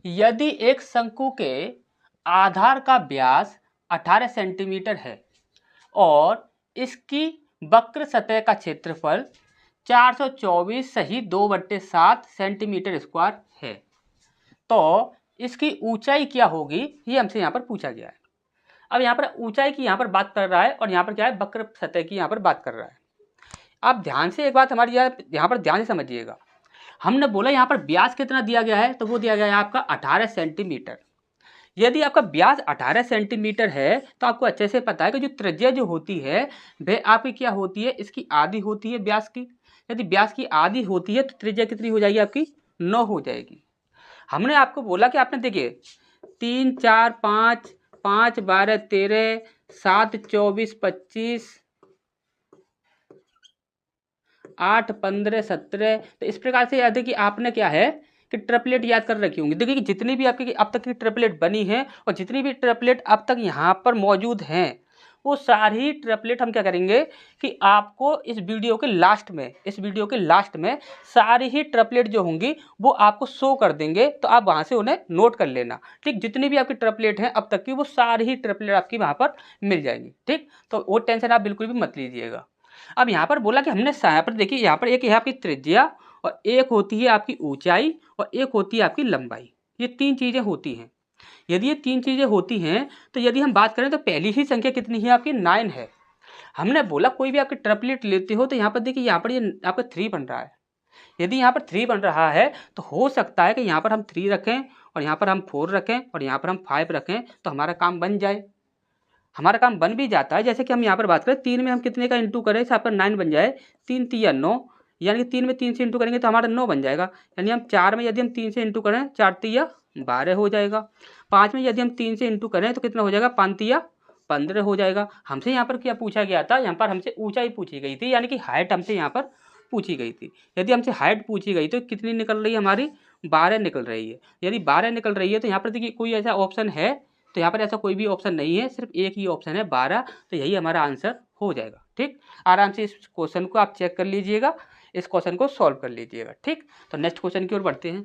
यदि एक शंकु के आधार का व्यास 18 सेंटीमीटर है और इसकी वक्र सतह का क्षेत्रफल 424 सही 2/7 सेंटीमीटर स्क्वायर है, तो इसकी ऊंचाई क्या होगी, ये हमसे यहाँ पर पूछा गया है। अब यहाँ पर ऊंचाई की यहाँ पर बात कर रहा है और यहाँ पर क्या है, वक्र सतह की यहाँ पर बात कर रहा है। आप ध्यान से एक बात हमारी यहाँ पर ध्यान से समझिएगा। हमने बोला यहाँ पर व्यास कितना दिया गया है, तो वो दिया गया है आपका 18 सेंटीमीटर। यदि आपका व्यास 18 सेंटीमीटर है तो आपको अच्छे से पता है कि जो त्रिज्या जो होती है वह आपकी क्या होती है, इसकी आधी होती है व्यास की। यदि व्यास की आधी होती है तो त्रिज्या कितनी हो जाएगी आपकी, 9 हो जाएगी। हमने आपको बोला कि आपने देखिए 3 4 5 5 12 13 7 24 25 8 15 17, तो इस प्रकार से याद है कि आपने क्या है कि ट्रिपलेट याद कर रखी होंगी। देखिए कि जितनी भी आपकी अब तक की ट्रिपलेट बनी है और जितनी भी ट्रिपलेट अब तक यहाँ पर मौजूद हैं वो सारी ट्रिपलेट हम क्या करेंगे कि आपको इस वीडियो के लास्ट में सारी ही ट्रिपलेट जो होंगी वो आपको शो कर देंगे, तो आप वहाँ से उन्हें नोट कर लेना। ठीक, जितनी भी आपकी ट्रिपलेट हैं अब तक की वो सारी ही ट्रिपलेट आपकी वहाँ पर मिल जाएंगी। ठीक, तो वो टेंशन आप बिल्कुल भी मत लीजिएगा। अब यहाँ पर बोला कि हमने यहाँ पर देखिए यहाँ पर एक है आपकी त्रिज्या और एक होती है आपकी ऊंचाई और एक होती है आपकी लंबाई। ये 3 चीज़ें होती हैं। यदि ये 3 चीज़ें होती हैं तो यदि हम बात करें तो पहली ही संख्या कितनी है आपकी, 9 है। हमने बोला कोई भी आपकी ट्रिपलेट लेते हो तो यहाँ पर देखिए यहाँ पर ये आपका 3 बन रहा है। यदि यहाँ पर 3 बन रहा है तो हो सकता है कि यहाँ पर हम 3 रखें और यहाँ पर हम 4 रखें और यहाँ पर हम 5 रखें तो हमारा काम बन जाए। हमारा काम बन भी जाता है। जैसे कि हम यहाँ पर बात करें 3 में हम कितने का इंटू करें, यहाँ पर 9 बन जाए, 3 तिया 9, यानी कि 3 में 3 से इंटू करेंगे तो हमारा 9 बन जाएगा। यानी हम 4 में यदि हम 3 से इंटू करें 4 तिया 12 हो जाएगा। 5 में यदि हम 3 से इंटू करें तो कितना हो जाएगा, 5 तिया 15 हो जाएगा। हमसे यहाँ पर क्या पूछा गया था, यहाँ पर हमसे ऊंचाई पूछी गई थी, यानी कि हाइट हमसे यहाँ पर पूछी गई थी। यदि हमसे हाइट पूछी गई तो कितनी निकल रही है हमारी, 12 निकल रही है। यदि 12 निकल रही है तो यहाँ पर देखिए कोई ऐसा ऑप्शन है, तो यहाँ पर ऐसा कोई भी ऑप्शन नहीं है, सिर्फ एक ही ऑप्शन है 12, तो यही हमारा आंसर हो जाएगा। ठीक, आराम से इस क्वेश्चन को आप चेक कर लीजिएगा, इस क्वेश्चन को सॉल्व कर लीजिएगा। ठीक, तो नेक्स्ट क्वेश्चन की ओर बढ़ते हैं।